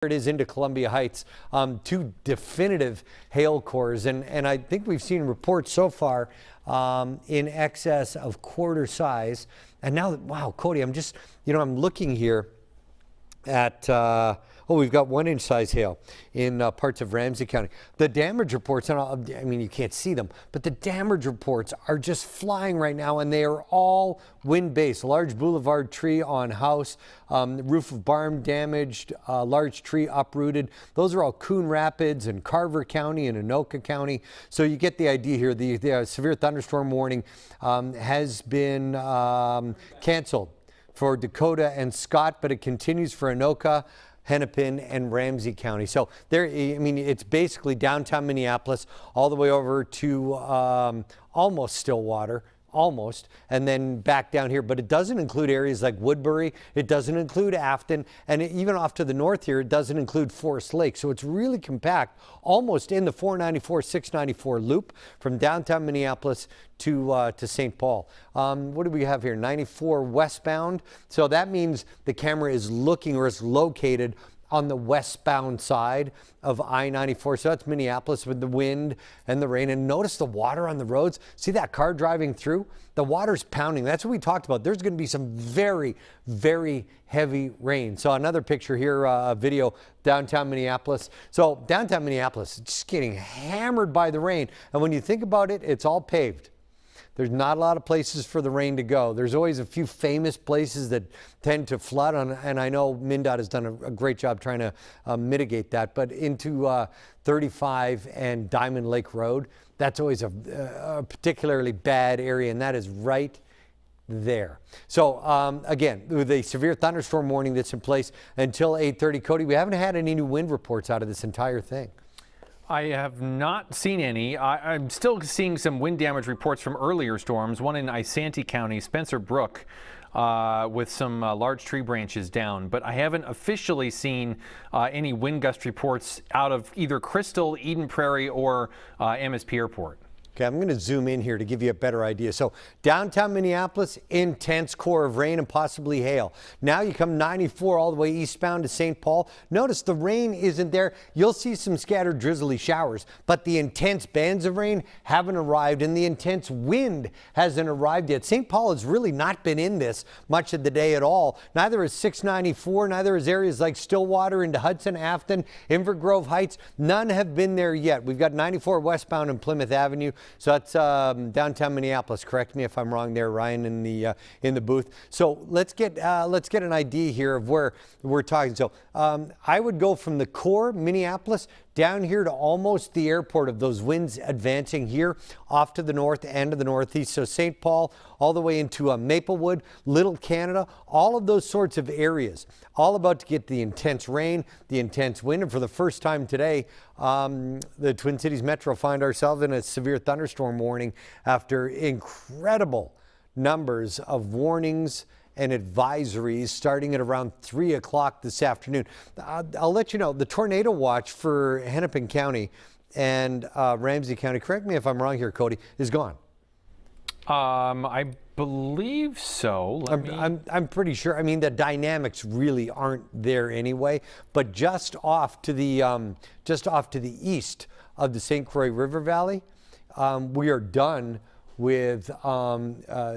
It is into Columbia Heights, two definitive hail cores, and I think we've seen reports so far in excess of quarter size. And now, wow, Cody, I'm just, I'm looking here at, we've got 1 inch size hail in parts of Ramsey County. The damage reports, and I mean, you can't see them, but the damage reports are just flying right now, and they are all wind-based. Large boulevard tree on house, roof of barn damaged, large tree uprooted. Those are all Coon Rapids and Carver County and Anoka County. So you get the idea here. The severe thunderstorm warning has been canceled for Dakota and Scott, but it continues for Anoka, Hennepin, and Ramsey County. So there, I mean, it's basically downtown Minneapolis all the way over to almost Stillwater, and then back down here. But it doesn't include areas like Woodbury. It doesn't include Afton, and even off to the north here, it doesn't include Forest Lake. So it's really compact, almost in the 494, 694 loop from downtown Minneapolis to St. Paul. What do we have here? 94 westbound. So that means the camera is looking, or is located on the westbound side of I-94. So that's Minneapolis with the wind and the rain. And notice the water on the roads. See that car driving through? The water's pounding. That's what we talked about. There's going to be some very, very heavy rain. So another picture here, a video downtown Minneapolis. So downtown Minneapolis, it's just getting hammered by the rain. And when you think about it, it's all paved. There's not a lot of places for the rain to go. There's always a few famous places that tend to flood, and I know MnDOT has done a great job trying to mitigate that. But into 35 and Diamond Lake Road, that's always a particularly bad area, and that is right there. So again, with a severe thunderstorm warning that's in place until 8:30, Cody, we haven't had any new wind reports out of this entire thing. I have not seen any. I'm still seeing some wind damage reports from earlier storms, one in Isanti County, Spencer Brook, with some large tree branches down. But I haven't officially seen any wind gust reports out of either Crystal, Eden Prairie, or MSP Airport. Okay, I'm going to zoom in here to give you a better idea. So downtown Minneapolis, intense core of rain and possibly hail. Now you come 94 all the way eastbound to St. Paul. Notice the rain isn't there. You'll see some scattered drizzly showers, but the intense bands of rain haven't arrived, and the intense wind hasn't arrived yet. St. Paul has really not been in this much of the day at all. Neither is 694, neither is areas like Stillwater into Hudson, Afton, Inver Grove Heights. None have been there yet. We've got 94 westbound and Plymouth Avenue. So that's downtown Minneapolis. Correct me if I'm wrong there, Ryan, in the booth. So let's get an idea here of where we're talking. So I would go from the core, Minneapolis, down here to almost the airport, of those winds advancing here off to the north and to the northeast. So St. Paul all the way into Maplewood, Little Canada, all of those sorts of areas, all about to get the intense rain, the intense wind. And for the first time today, the Twin Cities Metro find ourselves in a severe thunderstorm warning after incredible numbers of warnings and advisories starting at around 3 o'clock this afternoon. I'll let you know, the tornado watch for Hennepin County and Ramsey County, correct me if I'm wrong here, Cody, is gone. I believe so. I'm pretty sure. I mean, the dynamics really aren't there anyway, but just off to the east of the St. Croix River Valley, we are done with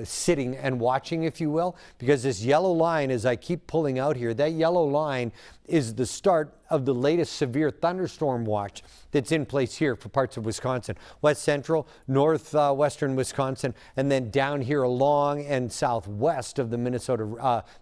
sitting and watching, if you will, because this yellow line, as I keep pulling out here, that yellow line is the start of the latest severe thunderstorm watch that's in place here for parts of Wisconsin, west central, northwestern Wisconsin, and then down here along and southwest of the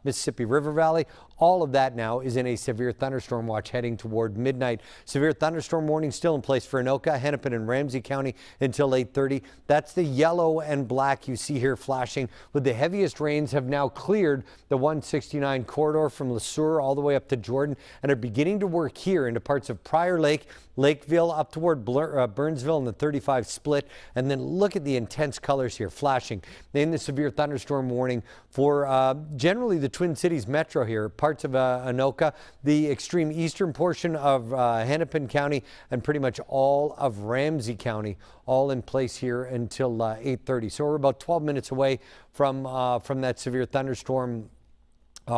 Mississippi River Valley. All of that now is in a severe thunderstorm watch heading toward midnight. Severe thunderstorm warning still in place for Anoka, Hennepin, and Ramsey County until 8:30. That's the yellow and black you see here flashing, with the heaviest rains have now cleared the 169 corridor from Le Sueur all the way up to Jordan and are beginning to work here into parts of Prior Lake, Lakeville, up toward Burnsville and the 35 split. And then look at the intense colors here flashing in the severe thunderstorm warning for generally the Twin Cities Metro here, parts of Anoka, the extreme eastern portion of Hennepin County, and pretty much all of Ramsey County, all in place here until 8:30. So we're about 12 minutes away from that severe thunderstorm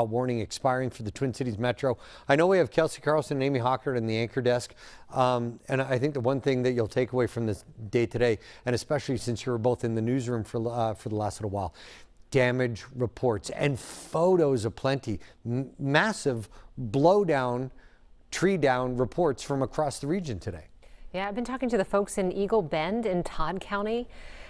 warning expiring for the Twin Cities Metro. I know we have Kelsey Carlson and Amy Hockert in the anchor desk. And I think the one thing that you'll take away from this day today, and especially since you were both in the newsroom for the last little while, damage reports and photos aplenty. Massive blowdown, tree down reports from across the region today. Yeah, I've been talking to the folks in Eagle Bend in Todd County,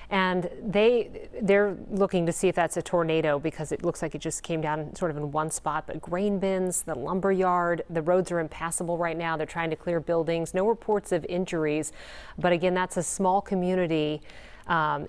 and they're looking to see if that's a tornado because it looks like it just came down sort of in one spot. But grain bins, the lumber yard, the roads are impassable right now. They're trying to clear buildings. No reports of injuries, but again, that's a small community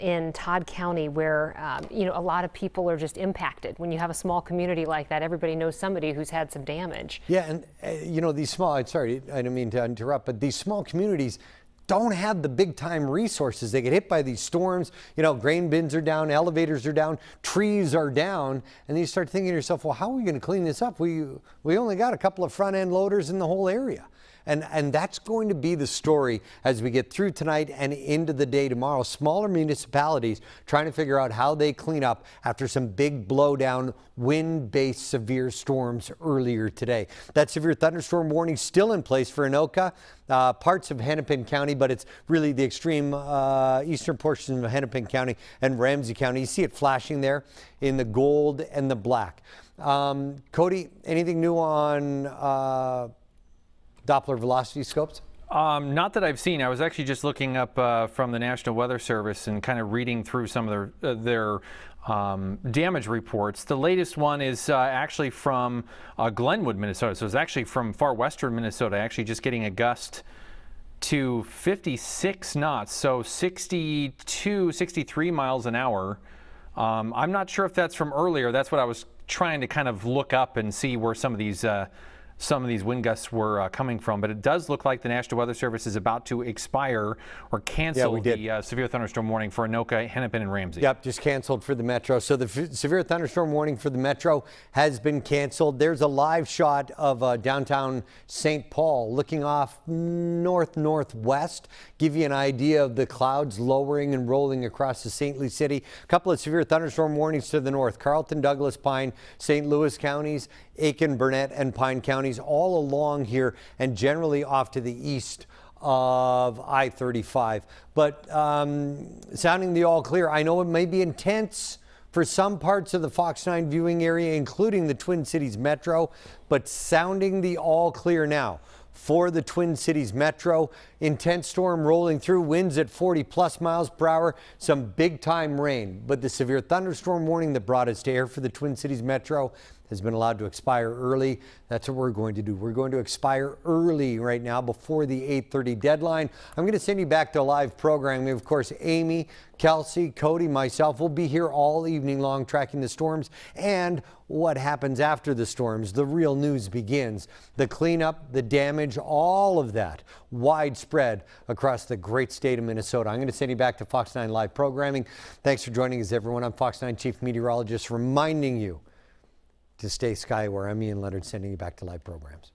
in Todd County where a lot of people are just impacted. When you have a small community like that, everybody knows somebody who's had some damage. Yeah, and these small, sorry, I didn't mean to interrupt, but these small communities don't have the big time resources. They get hit by these storms, grain bins are down, elevators are down, trees are down, and then you start thinking to yourself, well, how are we going to clean this up? We only got a couple of front end loaders in the whole area. And that's going to be the story as we get through tonight and into the day tomorrow. Smaller municipalities trying to figure out how they clean up after some big blowdown, wind-based severe storms earlier today. That severe thunderstorm warning still in place for Anoka, parts of Hennepin County, but it's really the extreme eastern portions of Hennepin County and Ramsey County. You see it flashing there in the gold and the black. Cody, anything new on Doppler velocity scopes? Not that I've seen. I was actually just looking up from the National Weather Service and kind of reading through some of their damage reports. The latest one is actually from Glenwood, Minnesota. So it's actually from far western Minnesota, actually just getting a gust to 56 knots, so 62, 63 miles an hour. I'm not sure if that's from earlier. That's what I was trying to kind of look up and see where some of these wind gusts were coming from, but it does look like the National Weather Service is about to expire or cancel the severe thunderstorm warning for Anoka, Hennepin, and Ramsey. Yep, just canceled for the Metro. So the severe thunderstorm warning for the Metro has been canceled. There's a live shot of downtown St. Paul looking off northwest. Give you an idea of the clouds lowering and rolling across the St. Louis city. A couple of severe thunderstorm warnings to the north. Carlton, Douglas, Pine, St. Louis counties, Aiken, Burnett, and Pine counties all along here and generally off to the east of I-35. But sounding the all clear. I know it may be intense for some parts of the Fox 9 viewing area, including the Twin Cities Metro, but sounding the all clear now for the Twin Cities Metro. Intense storm rolling through, winds at 40+ miles per hour, some big time rain. But the severe thunderstorm warning that brought us to air for the Twin Cities Metro has been allowed to expire early. That's what we're going to do. We're going to expire early right now before the 8:30 deadline. I'm going to send you back to live programming. Of course, Amy, Kelsey, Cody, myself will be here all evening long tracking the storms and what happens after the storms. The real news begins. The cleanup, the damage, all of that widespread across the great state of Minnesota. I'm going to send you back to Fox 9 live programming. Thanks for joining us, everyone. I'm Fox 9 Chief Meteorologist reminding you to stay skyward. I'm Leonard, sending you back to live programs.